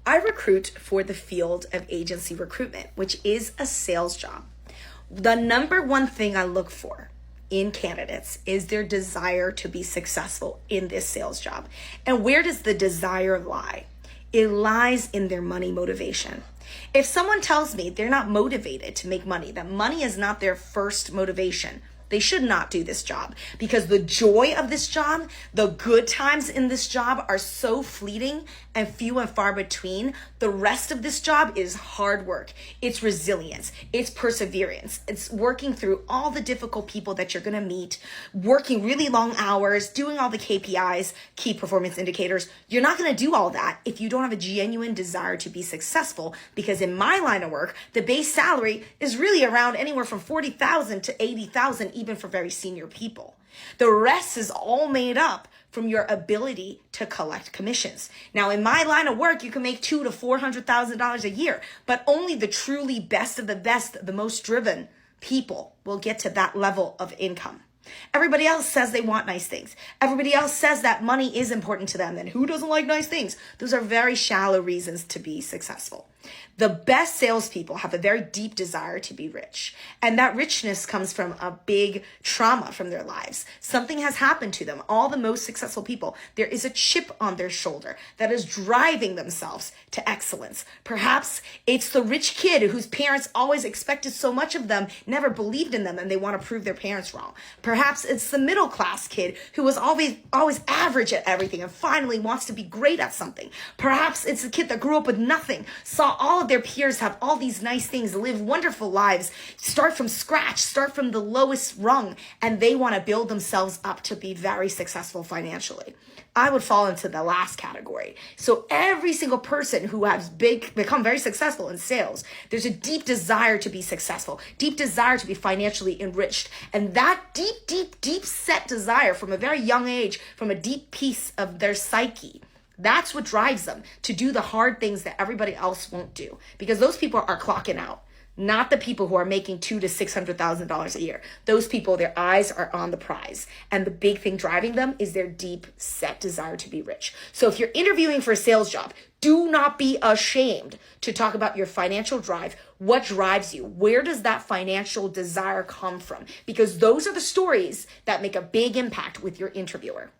I recruit for the field of agency recruitment, which is a sales job. The number one thing I look for in candidates is their desire to be successful in this sales job. And where does the desire lie? It lies in their money motivation. If someone tells me they're not motivated to make money, that money is not their first motivation, they should not do this job, because the joy of this job, the good times in this job are so fleeting and few and far between. The rest of this job is hard work. It's resilience. It's perseverance. It's working through all the difficult people that you're going to meet, working really long hours, doing all the KPIs, key performance indicators. You're not going to do all that if you don't have a genuine desire to be successful, because in my line of work, the base salary is really around anywhere from $40,000 to $80,000, even for very senior people. The rest is all made up from your ability to collect commissions. Now, in my line of work, you can make $200,000 to $400,000 a year, but only the truly best of the best, the most driven people will get to that level of income. Everybody else says they want nice things. Everybody else says that money is important to them. And who doesn't like nice things? Those are very shallow reasons to be successful. The best salespeople have a very deep desire to be rich. And that richness comes from a big trauma from their lives. Something has happened to them. All the most successful people, there is a chip on their shoulder that is driving themselves to excellence. Perhaps it's the rich kid whose parents always expected so much of them, never believed in them, and they want to prove their parents wrong. Perhaps it's the middle class kid who was always average at everything and finally wants to be great at something. Perhaps it's the kid that grew up with nothing, saw all of their peers have all these nice things, live wonderful lives, start from scratch, start from the lowest rung, and they want to build themselves up to be very successful financially. I would fall into the last category. So every single person who has become very successful in sales, there's a deep desire to be successful, deep desire to be financially enriched. And that deep set desire from a very young age, from a deep piece of their psyche, that's what drives them to do the hard things that everybody else won't do, because those people are clocking out. Not the people who are making $200,000 to $600,000 a year. Those people, their eyes are on the prize. And the big thing driving them is their deep set desire to be rich. So if you're interviewing for a sales job, do not be ashamed to talk about your financial drive. What drives you? Where does that financial desire come from? Because those are the stories that make a big impact with your interviewer.